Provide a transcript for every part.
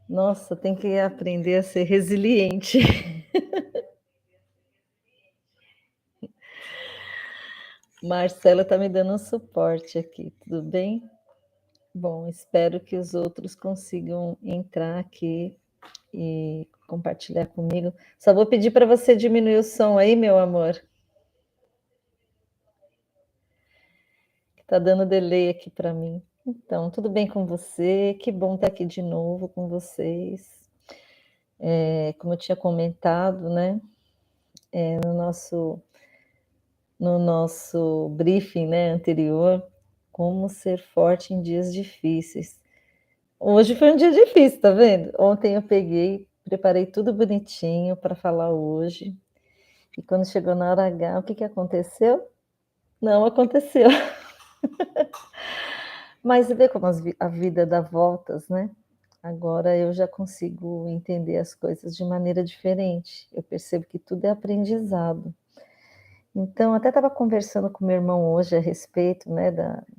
Nossa, tem que aprender a ser resiliente. Marcela está me dando um suporte aqui, tudo bem? Bom, espero que os outros consigam entrar aqui e compartilhar comigo. Só vou pedir para você diminuir o som aí, meu amor, que está dando delay aqui para mim. Então, tudo bem com você? Que bom estar aqui de novo com vocês. Como eu tinha comentado, né, no nosso briefing, né, anterior, como ser forte em dias difíceis. Hoje foi um dia difícil, tá vendo? Ontem eu peguei, preparei tudo bonitinho para falar hoje, e quando chegou na hora H, o que que aconteceu? Não aconteceu. Mas vê como a vida dá voltas, né? Agora eu já consigo entender as coisas de maneira diferente. Eu percebo que tudo é aprendizado. Então, até estava conversando com meu irmão hoje a respeito, né,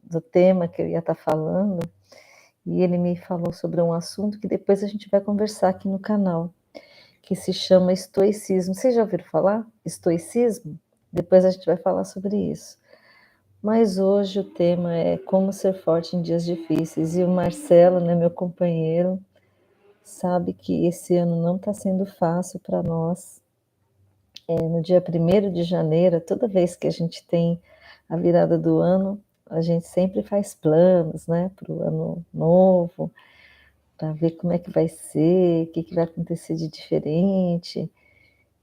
do tema que eu ia estar falando, e ele me falou sobre um assunto que depois a gente vai conversar aqui no canal, que se chama estoicismo. Vocês já ouviram falar? Estoicismo? Depois a gente vai falar sobre isso. Mas hoje o tema é como ser forte em dias difíceis. E o Marcelo, né, meu companheiro, sabe que esse ano não está sendo fácil para nós. No dia 1º de janeiro, toda vez que a gente tem a virada do ano, a gente sempre faz planos, né, para o ano novo, para ver como é que vai ser, o que que vai acontecer de diferente.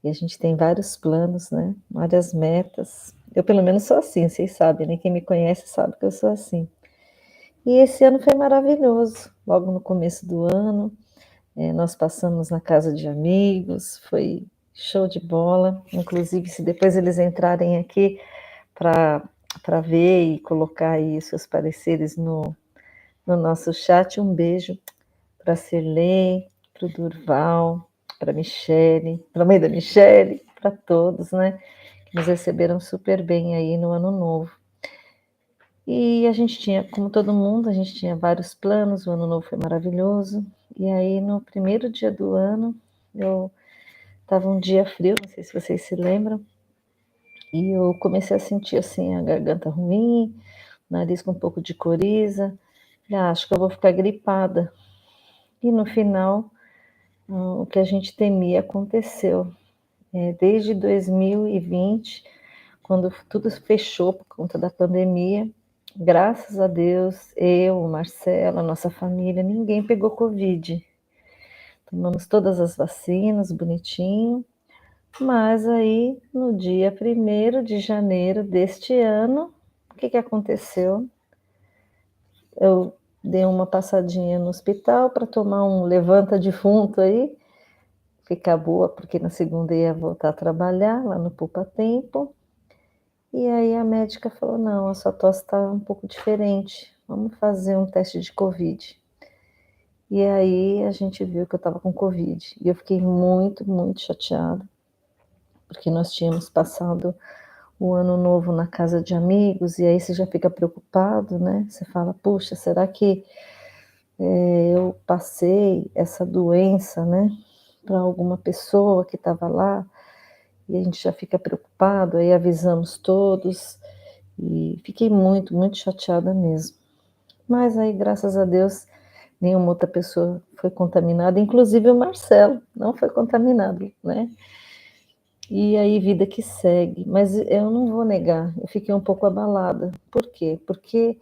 E a gente tem vários planos, né, várias metas. Eu, pelo menos, sou assim, vocês sabem, né? Quem me conhece sabe que eu sou assim. E esse ano foi maravilhoso. Logo no começo do ano, nós passamos na casa de amigos, foi show de bola. Inclusive, se depois eles entrarem aqui para ver e colocar aí os seus pareceres no nosso chat, um beijo para a Cirlei, para o Durval, para a Michele, para a mãe da Michele, para todos, né? Que nos receberam super bem aí no ano novo. E a gente tinha, como todo mundo, a gente tinha vários planos, o ano novo foi maravilhoso. E aí, no primeiro dia do ano, eu estava um dia frio, não sei se vocês se lembram, e eu comecei a sentir assim a garganta ruim, nariz com um pouco de coriza. Acho que eu vou ficar gripada. E no final, o que a gente temia aconteceu. Desde 2020, quando tudo fechou por conta da pandemia, graças a Deus, eu, o Marcelo, a nossa família, ninguém pegou Covid. Tomamos todas as vacinas, bonitinho, mas aí, no dia 1º de janeiro deste ano, o que que aconteceu? Eu dei uma passadinha no hospital para tomar um levanta-defunto aí, ficar boa, porque na segunda ia voltar a trabalhar lá no Poupa Tempo. E aí a médica falou: não, a sua tosse está um pouco diferente, vamos fazer um teste de Covid. E aí a gente viu que eu estava com Covid. E eu fiquei muito, muito chateada, porque nós tínhamos passado o ano novo na casa de amigos, e aí você já fica preocupado, né? Você fala, puxa, será que eu passei essa doença, né, para alguma pessoa que estava lá? E a gente já fica preocupado, aí avisamos todos, e fiquei muito, muito chateada mesmo. Mas aí, graças a Deus, nenhuma outra pessoa foi contaminada, inclusive o Marcelo não foi contaminado, né? E aí, vida que segue. Mas eu não vou negar, eu fiquei um pouco abalada. Por quê? Porque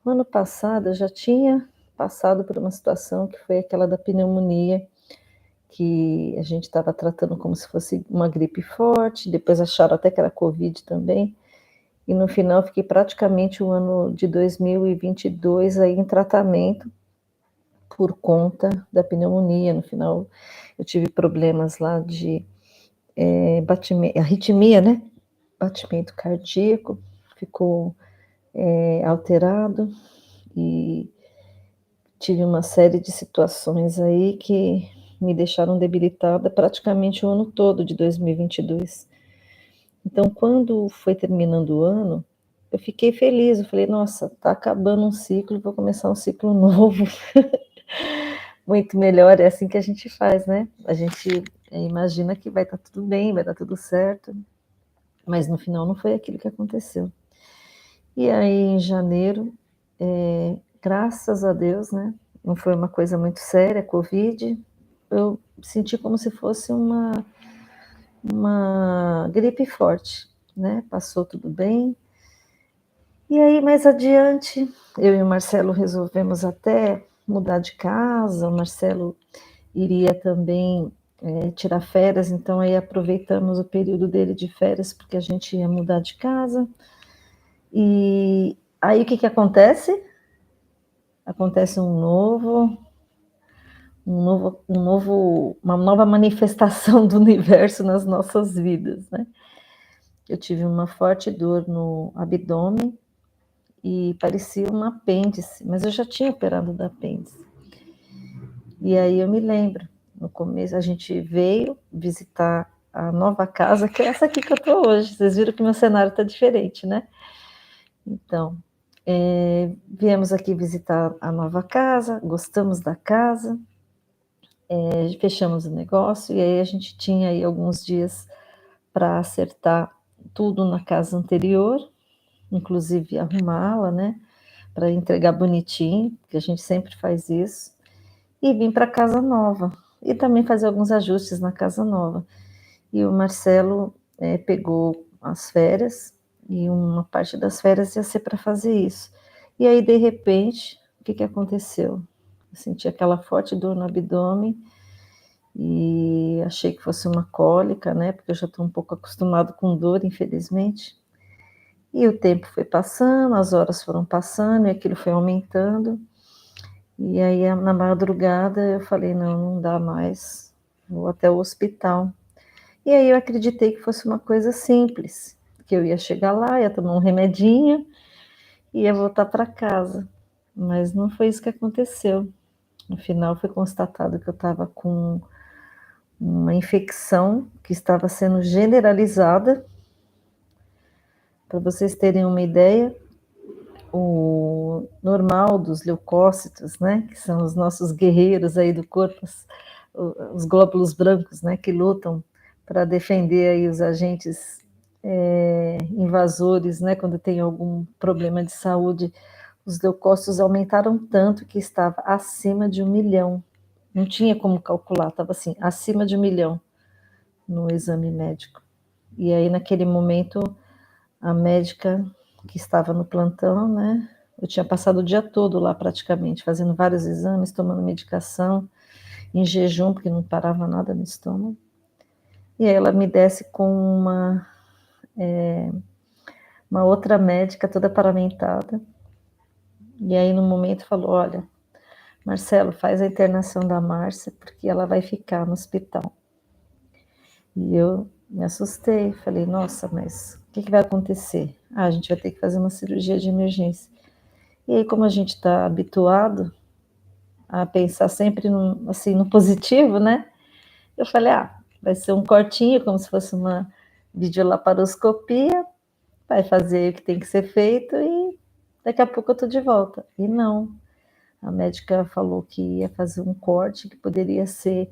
o ano passado eu já tinha passado por uma situação que foi aquela da pneumonia, que a gente estava tratando como se fosse uma gripe forte, depois acharam até que era Covid também, e no final fiquei praticamente o ano de 2022 aí em tratamento por conta da pneumonia. No final eu tive problemas lá de arritmia, né? Batimento cardíaco, ficou alterado, e tive uma série de situações aí que me deixaram debilitada praticamente o ano todo de 2022. Então, quando foi terminando o ano, eu fiquei feliz, eu falei: "Nossa, tá acabando um ciclo, vou começar um ciclo novo". muito melhor, é assim que a gente faz, né? A gente imagina que vai estar tudo bem, vai dar tudo certo, mas no final não foi aquilo que aconteceu. E aí, em janeiro, graças a Deus, né? Não foi uma coisa muito séria, Covid. Eu senti como se fosse uma gripe forte, né? Passou tudo bem. E aí, mais adiante, eu e o Marcelo resolvemos até mudar de casa. O Marcelo iria também tirar férias, então aí aproveitamos o período dele de férias, porque a gente ia mudar de casa. E aí o que que acontece? Acontece uma nova manifestação do universo nas nossas vidas, né? Eu tive uma forte dor no abdômen e parecia um apêndice, mas eu já tinha operado do apêndice. E aí eu me lembro, no começo a gente veio visitar a nova casa, que é essa aqui que eu estou hoje. Vocês viram que meu cenário está diferente, né? Então, viemos aqui visitar a nova casa, gostamos da casa, fechamos o negócio e aí a gente tinha aí alguns dias para acertar tudo na casa anterior, inclusive arrumá-la, né? Para entregar bonitinho, que a gente sempre faz isso, e vim para a casa nova e também fazer alguns ajustes na casa nova. E o Marcelo pegou as férias e uma parte das férias ia ser para fazer isso. E aí, de repente, o que que aconteceu? Eu senti aquela forte dor no abdômen e achei que fosse uma cólica, né? Porque eu já estou um pouco acostumado com dor, infelizmente. E o tempo foi passando, as horas foram passando e aquilo foi aumentando. E aí, na madrugada, eu falei: não, não dá mais, vou até o hospital. E aí eu acreditei que fosse uma coisa simples, que eu ia chegar lá, ia tomar um remedinho e ia voltar para casa. Mas não foi isso que aconteceu. No final foi constatado que eu estava com uma infecção que estava sendo generalizada. Para vocês terem uma ideia, o normal dos leucócitos, né, que são os nossos guerreiros aí do corpo, os glóbulos brancos, né, que lutam para defender aí os agentes invasores, né, quando tem algum problema de saúde, os leucócitos aumentaram tanto que estava acima de 1 milhão. Não tinha como calcular, estava assim, acima de 1 milhão no exame médico. E aí, naquele momento, a médica que estava no plantão, né? Eu tinha passado o dia todo lá praticamente, fazendo vários exames, tomando medicação, em jejum, porque não parava nada no estômago. E aí ela me desce com uma outra médica toda paramentada. E aí no momento falou: olha, Marcelo, faz a internação da Márcia, porque ela vai ficar no hospital. E eu me assustei, falei: nossa, mas o que vai acontecer? Ah, a gente vai ter que fazer uma cirurgia de emergência. E aí, como a gente está habituado a pensar sempre assim, no positivo, né? Eu falei: ah, vai ser um cortinho, como se fosse uma videolaparoscopia, vai fazer o que tem que ser feito e daqui a pouco eu tô de volta. E não, a médica falou que ia fazer um corte que poderia ser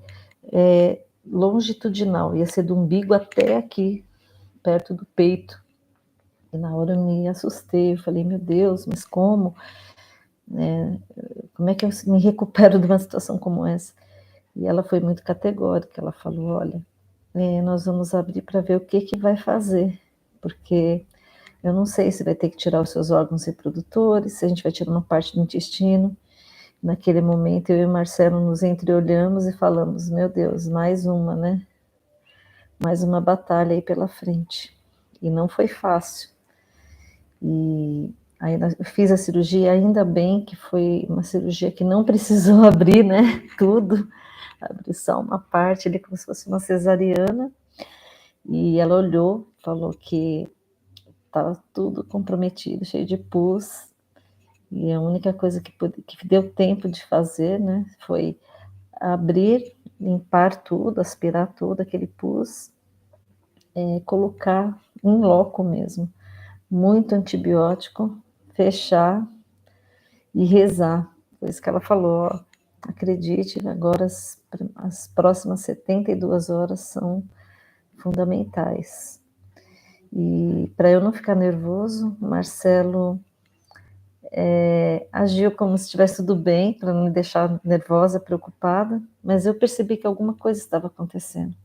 longitudinal, ia ser do umbigo até aqui, perto do peito. E na hora eu me assustei, eu falei: meu Deus, mas como? Como é que eu me recupero de uma situação como essa? E ela foi muito categórica, ela falou: olha, nós vamos abrir para ver o que que vai fazer, porque eu não sei se vai ter que tirar os seus órgãos reprodutores, se a gente vai tirar uma parte do intestino. Naquele momento, eu e o Marcelo nos entreolhamos e falamos: meu Deus, mais uma, né? Mais uma batalha aí pela frente. E não foi fácil. E aí eu fiz a cirurgia, ainda bem que foi uma cirurgia que não precisou abrir, né? Tudo. Abriu só uma parte ali, como se fosse uma cesariana. E ela olhou, falou que estava tudo comprometido, cheio de pus. E a única coisa que deu tempo de fazer, né, foi abrir, limpar tudo, aspirar todo aquele pus, colocar em loco mesmo, muito antibiótico, fechar e rezar. Foi isso que ela falou: ó, Acredite, agora as próximas 72 horas são fundamentais. E para eu não ficar nervoso, o Marcelo, agiu como se estivesse tudo bem, para não me deixar nervosa, preocupada, mas eu percebi que alguma coisa estava acontecendo,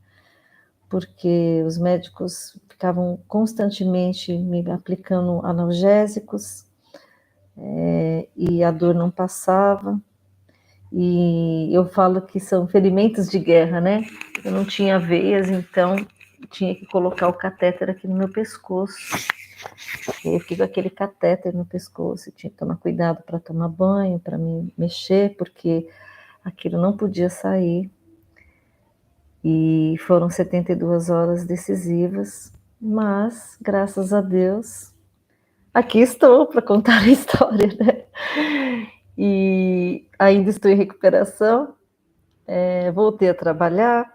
porque os médicos ficavam constantemente me aplicando analgésicos, e a dor não passava. E eu falo que são ferimentos de guerra, né? Eu não tinha veias, então tinha que colocar o catéter aqui no meu pescoço. E eu fiquei com aquele catéter no pescoço, e tinha que tomar cuidado para tomar banho, para me mexer, porque aquilo não podia sair. E foram 72 horas decisivas, mas, graças a Deus, aqui estou para contar a história, né? E ainda estou em recuperação, voltei a trabalhar,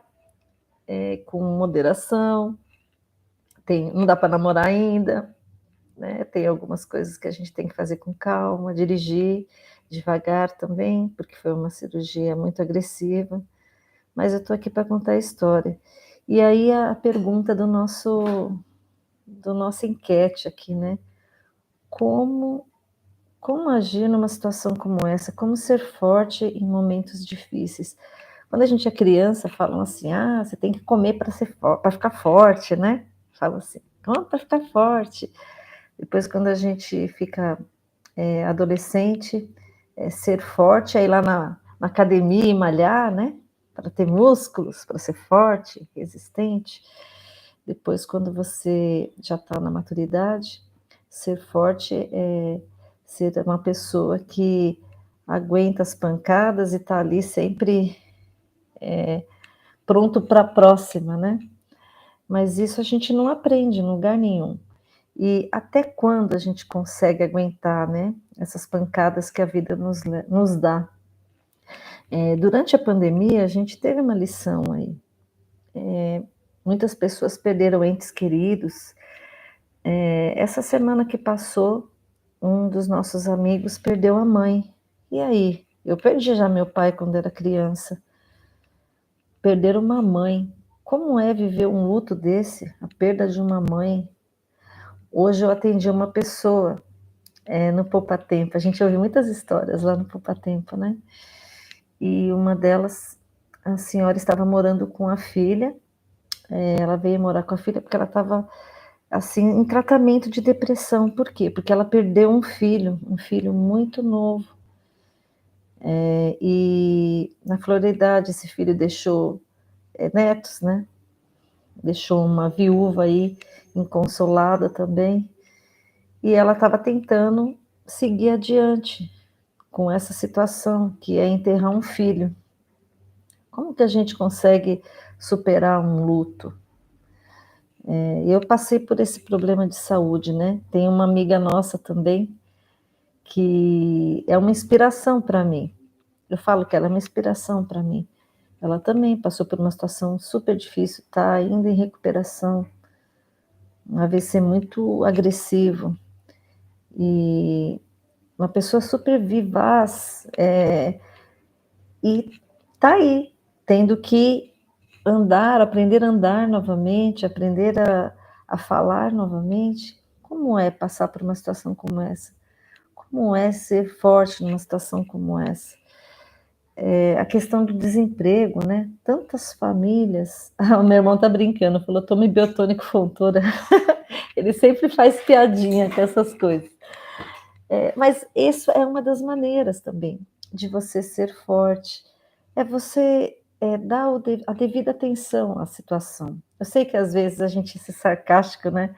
com moderação, não dá para namorar ainda, né? Tem algumas coisas que a gente tem que fazer com calma, dirigir devagar também, porque foi uma cirurgia muito agressiva, mas eu estou aqui para contar a história. E aí a pergunta do nossa enquete aqui, né? Como, como agir numa situação como essa? Como ser forte em momentos difíceis? Quando a gente é criança, falam assim: ah, você tem que comer para ficar forte, né? Falam assim, come para ficar forte. Depois, quando a gente fica adolescente, ser forte é ir lá na academia e malhar, né? Para ter músculos, para ser forte, resistente. Depois, quando você já está na maturidade, ser forte é ser uma pessoa que aguenta as pancadas e está ali sempre pronto para a próxima, né? Mas isso a gente não aprende em lugar nenhum. E até quando a gente consegue aguentar, né, essas pancadas que a vida nos dá? Durante a pandemia, a gente teve uma lição aí. Muitas pessoas perderam entes queridos. Essa semana que passou, um dos nossos amigos perdeu a mãe. E aí? Eu perdi já meu pai quando era criança. Perder uma mãe. Como é viver um luto desse? A perda de uma mãe. Hoje eu atendi uma pessoa no Poupa Tempo. A gente ouve muitas histórias lá no Poupa Tempo, né? E uma delas, a senhora estava morando com a filha. Ela veio morar com a filha porque ela estava assim em tratamento de depressão. Por quê? Porque ela perdeu um filho muito novo. E na floridade esse filho deixou netos, né? Deixou uma viúva aí inconsolada também. E ela estava tentando seguir adiante com essa situação, que é enterrar um filho. Como que a gente consegue superar um luto? Eu passei por esse problema de saúde, né? Tem uma amiga nossa também que é uma inspiração para mim. Eu falo que ela é uma inspiração para mim. Ela também passou por uma situação super difícil, está ainda em recuperação, um AVC muito agressivo, e uma pessoa super vivaz, e está aí, tendo que andar, aprender a andar novamente, aprender a falar novamente. Como é passar por uma situação como essa? Como é ser forte numa situação como essa? A questão do desemprego, né? Tantas famílias. O meu irmão tá brincando, falou: tome biotônico Fontoura. Ele sempre faz piadinha com essas coisas. Mas isso é uma das maneiras também de você ser forte. É você dar a devida atenção à situação. Eu sei que às vezes a gente é sarcástico, né?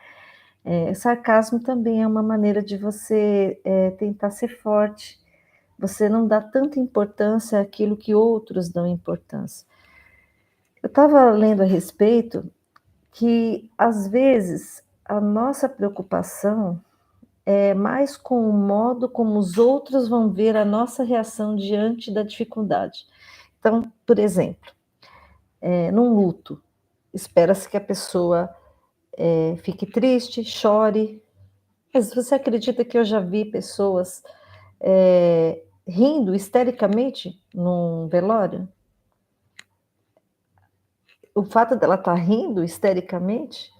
Sarcasmo também é uma maneira de você tentar ser forte. Você não dá tanta importância àquilo que outros dão importância. Eu estava lendo a respeito que, às vezes, a nossa preocupação é mais com o modo como os outros vão ver a nossa reação diante da dificuldade. Então, por exemplo, num luto, espera-se que a pessoa fique triste, chore. Mas você acredita que eu já vi pessoas rindo histericamente num velório? O fato dela estar rindo histericamente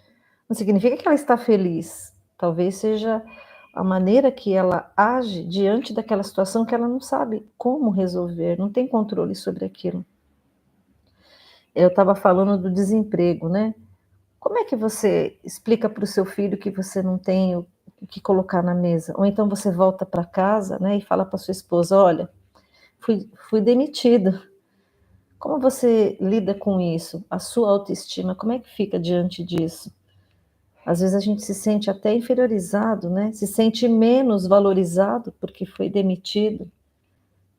não significa que ela está feliz. Talvez seja a maneira que ela age diante daquela situação que ela não sabe como resolver, não tem controle sobre aquilo. Eu estava falando do desemprego, né. Como é que você explica para o seu filho que você não tem o que colocar na mesa? Ou então você volta para casa, né, e fala para sua esposa: "Olha, fui demitido". Como você lida com isso? A sua autoestima, como é que fica diante disso? Às vezes a gente se sente até inferiorizado, né, se sente menos valorizado porque foi demitido.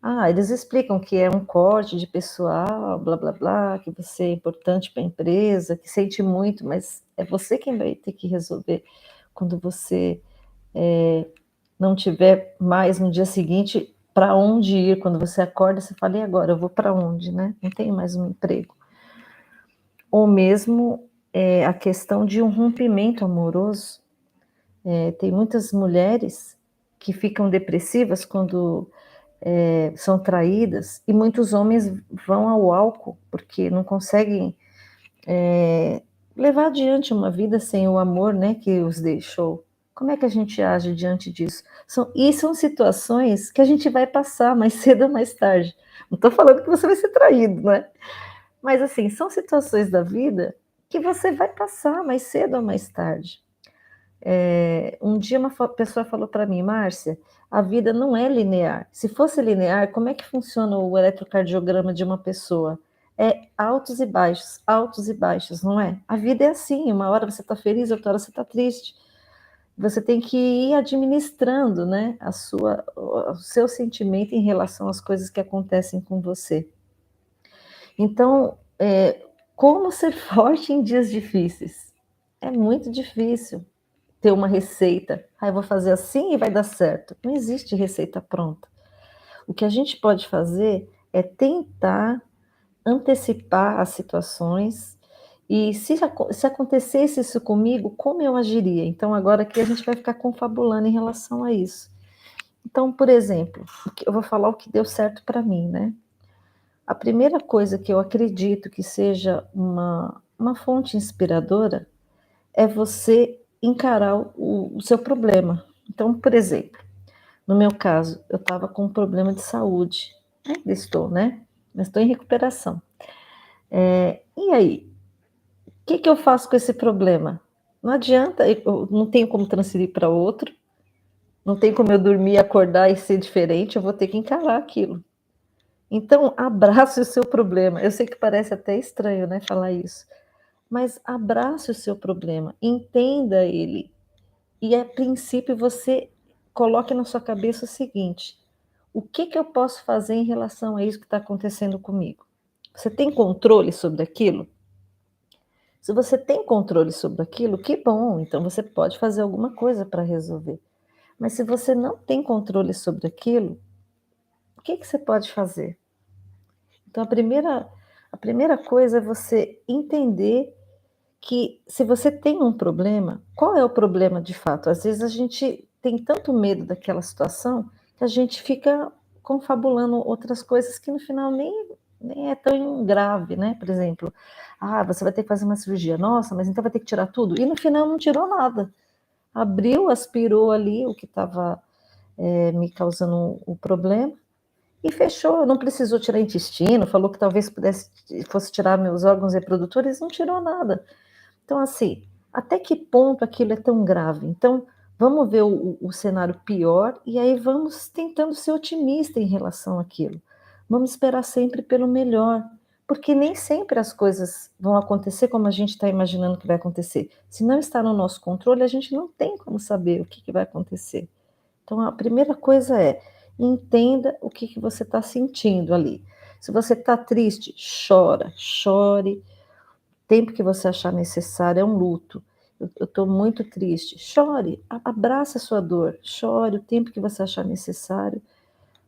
Ah, eles explicam que é um corte de pessoal, blá-blá-blá, que você é importante para a empresa, que sente muito, mas é você quem vai ter que resolver quando você, não tiver mais no dia seguinte para onde ir, quando você acorda, você fala: "E agora, eu vou para onde?", né, não tenho mais um emprego. Ou mesmo, a questão de um rompimento amoroso. Tem muitas mulheres que ficam depressivas quando, são traídas, e muitos homens vão ao álcool, porque não conseguem, eh, levar adiante uma vida sem o amor, né, que os deixou. Como é que a gente age diante disso? São situações que a gente vai passar mais cedo ou mais tarde. Não estou falando que você vai ser traído, né, mas assim, são situações da vida que você vai passar mais cedo ou mais tarde. Um dia uma pessoa falou para mim: "Márcia, a vida não é linear. Se fosse linear, como é que funciona o eletrocardiograma de uma pessoa? É altos e baixos, não é? A vida é assim, uma hora você está feliz, outra hora você está triste. Você tem que ir administrando, né, o seu sentimento em relação às coisas que acontecem com você. Então, como ser forte em dias difíceis? É muito difícil ter uma receita. "Ah, eu vou fazer assim e vai dar certo". Não existe receita pronta. O que a gente pode fazer é tentar antecipar as situações e se acontecesse isso comigo, como eu agiria? Então agora aqui a gente vai ficar confabulando em relação a isso. Então, por exemplo, eu vou falar o que deu certo para mim, né. A primeira coisa que eu acredito que seja uma fonte inspiradora é você encarar o seu problema. Então, por exemplo, no meu caso, eu estava com um problema de saúde, ainda estou, né, mas estou em recuperação. E aí, o que que eu faço com esse problema? Não adianta, eu não tenho como transferir para outro, não tem como eu dormir, acordar e ser diferente, eu vou ter que encarar aquilo. Então, abrace o seu problema. Eu sei que parece até estranho, né, falar isso, mas abrace o seu problema, entenda ele. E a princípio você coloque na sua cabeça o seguinte: "O que que eu posso fazer em relação a isso que está acontecendo comigo?". Você tem controle sobre aquilo? Se você tem controle sobre aquilo, que bom, então você pode fazer alguma coisa para resolver. Mas se você não tem controle sobre aquilo, o que que você pode fazer? Então a primeira coisa é você entender que se você tem um problema, qual é o problema de fato? Às vezes a gente tem tanto medo daquela situação, que a gente fica confabulando outras coisas que no final nem é tão grave, né, por exemplo: "Ah, você vai ter que fazer uma cirurgia. Nossa, mas então vai ter que tirar tudo", e no final não tirou nada. Abriu, aspirou ali o que estava, me causando o problema e fechou, não precisou tirar intestino, falou que talvez fosse tirar meus órgãos reprodutores, não tirou nada. Então, assim, até que ponto aquilo é tão grave? Então, vamos ver o cenário pior e aí vamos tentando ser otimista em relação àquilo. Vamos esperar sempre pelo melhor, porque nem sempre as coisas vão acontecer como a gente está imaginando que vai acontecer. Se não está no nosso controle, a gente não tem como saber o que que vai acontecer. Então, a primeira coisa é, entenda o que que você está sentindo ali. Se você está triste, chora, chore tempo que você achar necessário, é um luto. Eu estou muito triste. Chore, abraça a sua dor, chore o tempo que você achar necessário.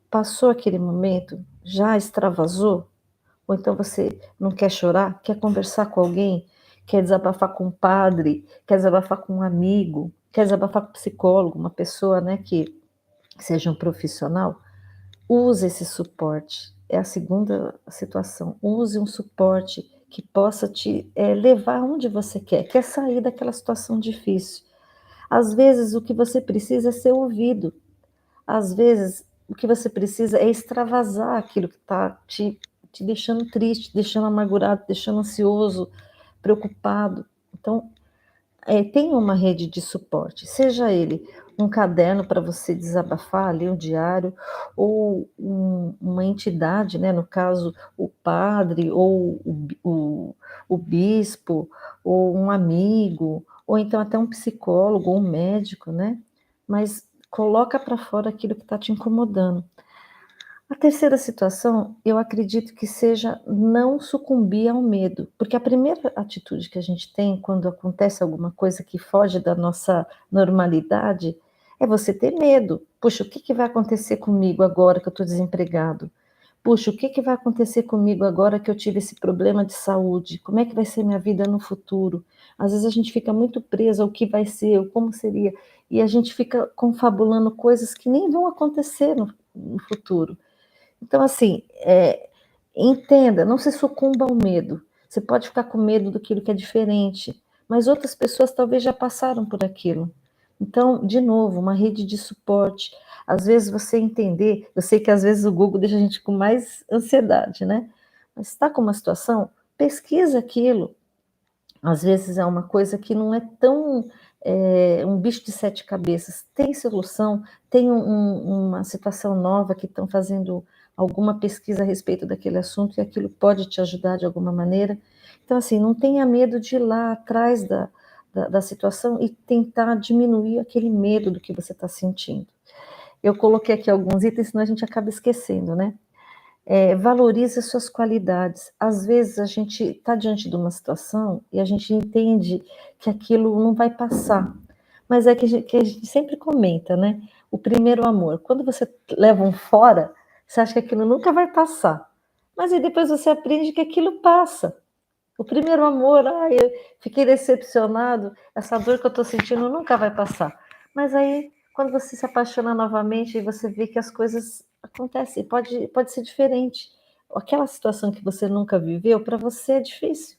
Passou aquele momento, já extravasou, ou então você não quer chorar, quer conversar com alguém, quer desabafar com um padre, quer desabafar com um amigo, quer desabafar com um psicólogo, uma pessoa, né, que seja um profissional. use esse suporte. É a segunda situação. Use um suporte que possa te levar onde você quer sair daquela situação difícil. Às vezes, o que você precisa é ser ouvido. Às vezes, o que você precisa é extravasar aquilo que está te deixando triste, deixando amargurado, deixando ansioso, preocupado. Então, tenha uma rede de suporte, seja ele um caderno para você desabafar ali, um diário, ou uma entidade, né, no caso, o padre, ou o bispo, ou um amigo, ou então até um psicólogo, ou um médico, né? Mas coloca para fora aquilo que está te incomodando. A terceira situação, eu acredito que seja não sucumbir ao medo, porque a primeira atitude que a gente tem quando acontece alguma coisa que foge da nossa normalidade, é você ter medo. Puxa, o que que vai acontecer comigo agora que eu estou desempregado? Puxa, o que que vai acontecer comigo agora que eu tive esse problema de saúde? Como é que vai ser minha vida no futuro? Às vezes a gente fica muito preso ao que vai ser, ou como seria, e a gente fica confabulando coisas que nem vão acontecer no futuro. Então, assim, entenda, não se sucumba ao medo. Você pode ficar com medo daquilo que é diferente, mas outras pessoas talvez já passaram por aquilo. Então, de novo, uma rede de suporte. Às vezes você entender, eu sei que às vezes o Google deixa a gente com mais ansiedade, né? Mas está com uma situação, pesquisa aquilo, às vezes é uma coisa que não é tão um bicho de sete cabeças. Tem solução, tem uma situação nova que estão fazendo alguma pesquisa a respeito daquele assunto e aquilo pode te ajudar de alguma maneira. Então, assim, não tenha medo de ir lá atrás da situação e tentar diminuir aquele medo do que você está sentindo. Eu coloquei aqui alguns itens, senão a gente acaba esquecendo, né? Valorize as suas qualidades. Às vezes a gente está diante de uma situação e a gente entende que aquilo não vai passar, mas é que a gente sempre comenta, né, o primeiro amor, quando você leva um fora, você acha que aquilo nunca vai passar, mas aí depois você aprende que aquilo passa. O primeiro amor, "Ai, eu fiquei decepcionado, essa dor que eu estou sentindo nunca vai passar". Mas aí, quando você se apaixona novamente e você vê que as coisas acontecem, pode ser diferente. Aquela situação que você nunca viveu, para você é difícil,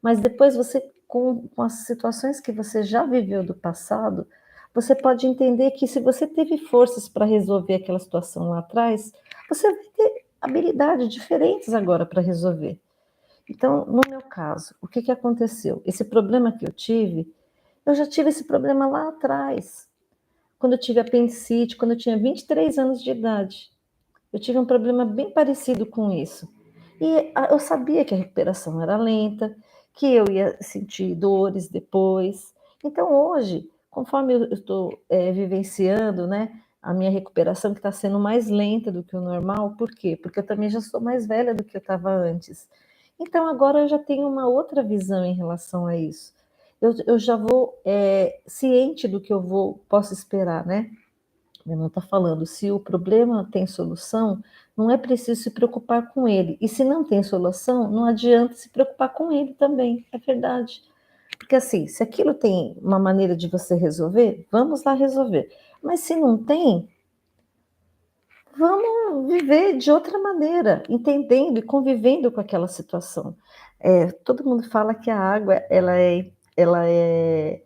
mas depois você, com as situações que você já viveu do passado, você pode entender que se você teve forças para resolver aquela situação lá atrás, você vai ter habilidades diferentes agora para resolver. Então, no meu caso, o que que aconteceu? Esse problema que eu já tive esse problema lá atrás, quando eu tive apendicite, quando eu tinha 23 anos de idade. Eu tive um problema bem parecido com isso. E eu sabia que a recuperação era lenta, que eu ia sentir dores depois. Então, hoje, conforme eu estou vivenciando, né, a minha recuperação, que está sendo mais lenta do que o normal, por quê? Porque eu também já sou mais velha do que eu estava antes. Então, agora eu já tenho uma outra visão em relação a isso. Eu já vou ciente do que posso esperar, né? Minha irmã está falando, se o problema tem solução, não é preciso se preocupar com ele. E se não tem solução, não adianta se preocupar com ele também, é verdade. Porque assim, se aquilo tem uma maneira de você resolver, vamos lá resolver. Mas se não tem, vamos viver de outra maneira, entendendo e convivendo com aquela situação. Todo mundo fala que a água, ela é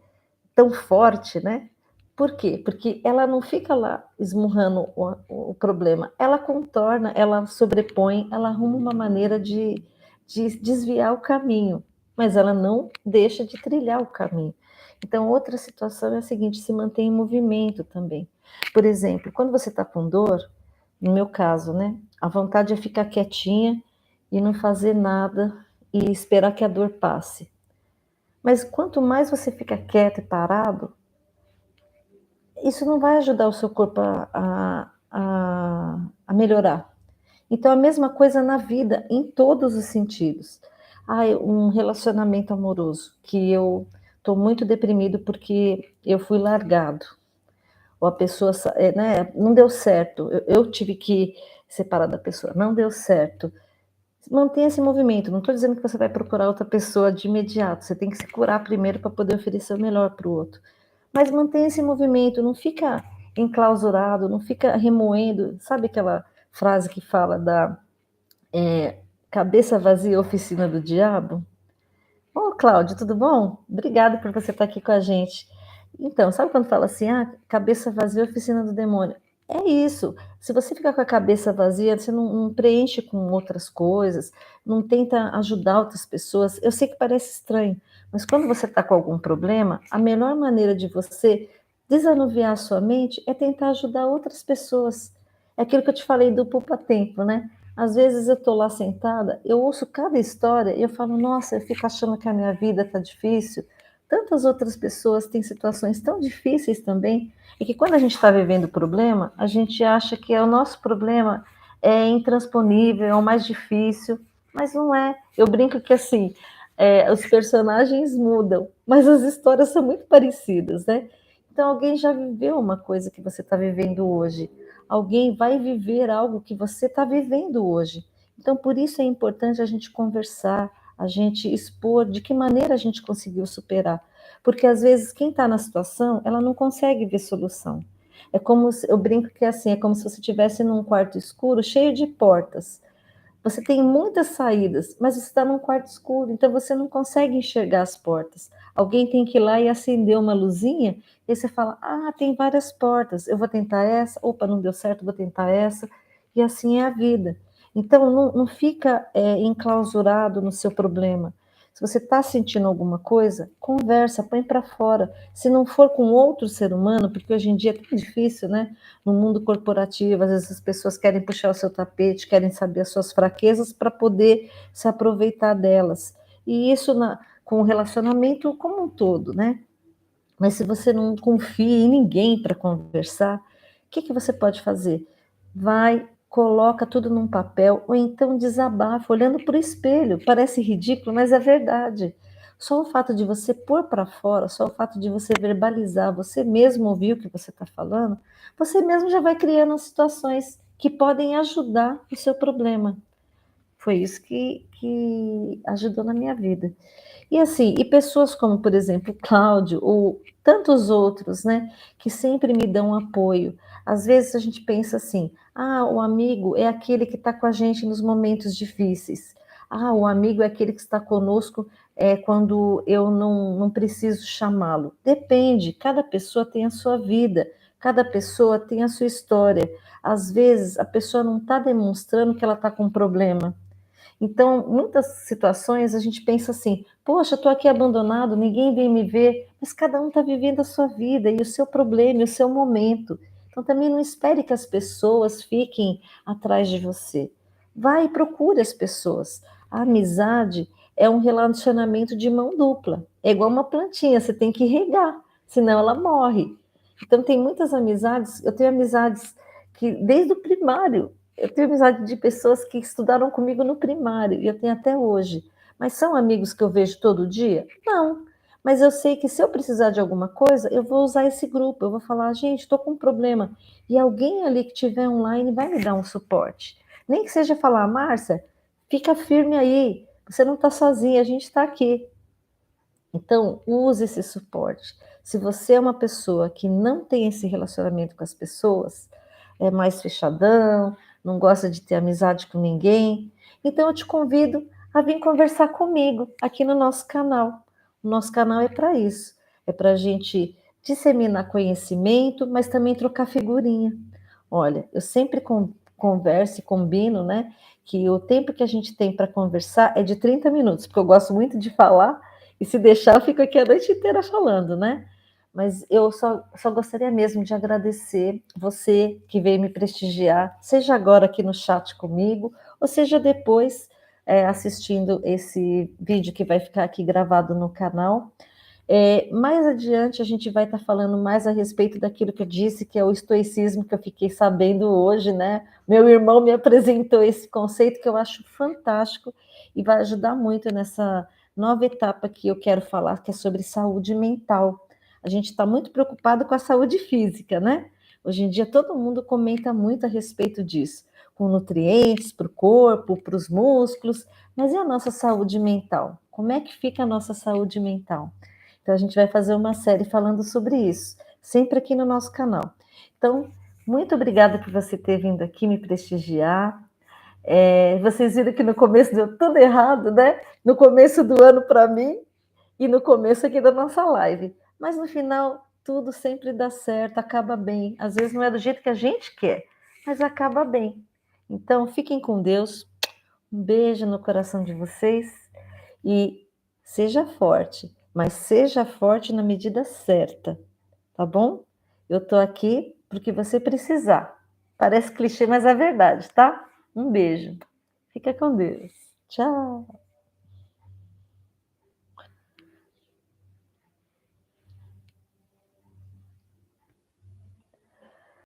tão forte, né? Por quê? Porque ela não fica lá esmurrando o problema, ela contorna, ela sobrepõe, ela arruma uma maneira de desviar o caminho, mas ela não deixa de trilhar o caminho. Então, outra situação é a seguinte: se mantém em movimento também. Por exemplo, quando você está com dor, no meu caso, né, a vontade é ficar quietinha e não fazer nada e esperar que a dor passe. Mas quanto mais você fica quieto e parado, isso não vai ajudar o seu corpo a melhorar. Então, a mesma coisa na vida, em todos os sentidos. Um relacionamento amoroso, que eu estou muito deprimido porque eu fui largado, ou a pessoa, né, não deu certo, eu tive que separar da pessoa, não deu certo. Mantenha esse movimento, não estou dizendo que você vai procurar outra pessoa de imediato, você tem que se curar primeiro para poder oferecer o melhor para o outro. Mas mantenha esse movimento, não fica enclausurado, não fica remoendo, sabe aquela frase que fala da cabeça vazia, oficina do diabo? Ô, Cláudio, tudo bom? Obrigada por você estar aqui com a gente. Então, sabe quando fala assim, cabeça vazia, oficina do demônio? É isso. Se você ficar com a cabeça vazia, você não preenche com outras coisas, não tenta ajudar outras pessoas. Eu sei que parece estranho, mas quando você está com algum problema, a melhor maneira de você desanuviar a sua mente é tentar ajudar outras pessoas. É aquilo que eu te falei do poupa-tempo, né? Às vezes eu estou lá sentada, eu ouço cada história e eu falo, nossa, eu fico achando que a minha vida está difícil. Tantas outras pessoas têm situações tão difíceis também, e que quando a gente está vivendo o problema, a gente acha que o nosso problema é intransponível, é o mais difícil, mas não é. Eu brinco que assim, os personagens mudam, mas as histórias são muito parecidas, né? Então alguém já viveu uma coisa que você está vivendo hoje. Alguém vai viver algo que você está vivendo hoje. Então, por isso é importante a gente conversar, a gente expor de que maneira a gente conseguiu superar. Porque às vezes quem está na situação, ela não consegue ver solução. É como eu brinco que é assim, é como se você estivesse num quarto escuro cheio de portas. Você tem muitas saídas, mas você está num quarto escuro, então você não consegue enxergar as portas. Alguém tem que ir lá e acender uma luzinha, e aí você fala: tem várias portas, eu vou tentar essa, opa, não deu certo, vou tentar essa, e assim é a vida. Então, não fica enclausurado no seu problema. Se você está sentindo alguma coisa, conversa, põe para fora. Se não for com outro ser humano, porque hoje em dia é tão difícil, né? No mundo corporativo, às vezes as pessoas querem puxar o seu tapete, querem saber as suas fraquezas para poder se aproveitar delas. E isso com o relacionamento como um todo, né? Mas se você não confia em ninguém para conversar, o que você pode fazer? Vai, coloca tudo num papel, ou então desabafa, olhando para o espelho. Parece ridículo, mas é verdade. Só o fato de você pôr para fora, só o fato de você verbalizar, você mesmo ouvir o que você está falando, você mesmo já vai criando situações que podem ajudar o seu problema. Foi isso que ajudou na minha vida. E assim, e pessoas como, por exemplo, o Cláudio ou tantos outros, né, que sempre me dão apoio. Às vezes a gente pensa assim: o amigo é aquele que está com a gente nos momentos difíceis. O amigo é aquele que está conosco quando eu não preciso chamá-lo. Depende, cada pessoa tem a sua vida, cada pessoa tem a sua história. Às vezes a pessoa não está demonstrando que ela está com um problema. Então, muitas situações a gente pensa assim: poxa, eu estou aqui abandonado, ninguém vem me ver, mas cada um está vivendo a sua vida e o seu problema, e o seu momento. Então, também não espere que as pessoas fiquem atrás de você. Vai e procure as pessoas. A amizade é um relacionamento de mão dupla. É igual uma plantinha, você tem que regar, senão ela morre. Então, tem muitas amizades, eu tenho amizades que desde o primário eu tenho amizade de pessoas que estudaram comigo no primário e eu tenho até hoje. Mas são amigos que eu vejo todo dia? Não. Mas eu sei que se eu precisar de alguma coisa, eu vou usar esse grupo. Eu vou falar, gente, estou com um problema. E alguém ali que estiver online vai me dar um suporte. Nem que seja falar, Márcia, fica firme aí. Você não está sozinha, a gente está aqui. Então, use esse suporte. Se você é uma pessoa que não tem esse relacionamento com as pessoas, é mais fechadão, não gosta de ter amizade com ninguém, então eu te convido a vir conversar comigo aqui no nosso canal. O nosso canal é para isso, é para a gente disseminar conhecimento, mas também trocar figurinha. Olha, eu sempre converso e combino, né, que o tempo que a gente tem para conversar é de 30 minutos, porque eu gosto muito de falar, e se deixar, eu fico aqui a noite inteira falando, né? Mas eu só gostaria mesmo de agradecer você que veio me prestigiar, seja agora aqui no chat comigo, ou seja depois assistindo esse vídeo que vai ficar aqui gravado no canal. Mais adiante a gente vai estar falando mais a respeito daquilo que eu disse, que é o estoicismo, que eu fiquei sabendo hoje, né? Meu irmão me apresentou esse conceito que eu acho fantástico e vai ajudar muito nessa nova etapa que eu quero falar, que é sobre saúde mental. A gente está muito preocupado com a saúde física, né? Hoje em dia todo mundo comenta muito a respeito disso, com nutrientes para o corpo, para os músculos, mas e a nossa saúde mental? Como é que fica a nossa saúde mental? Então, a gente vai fazer uma série falando sobre isso, sempre aqui no nosso canal. Então, Muito obrigada por você ter vindo aqui me prestigiar. Vocês viram que no começo deu tudo errado, né? No começo do ano para mim e no começo aqui da nossa live. Mas no final tudo sempre dá certo, acaba bem. Às vezes não é do jeito que a gente quer, mas acaba bem. Então fiquem com Deus. Um beijo no coração de vocês e seja forte, mas seja forte na medida certa, tá bom? Eu tô aqui porque você precisar. Parece clichê, mas é verdade, tá? Um beijo. Fica com Deus. Tchau.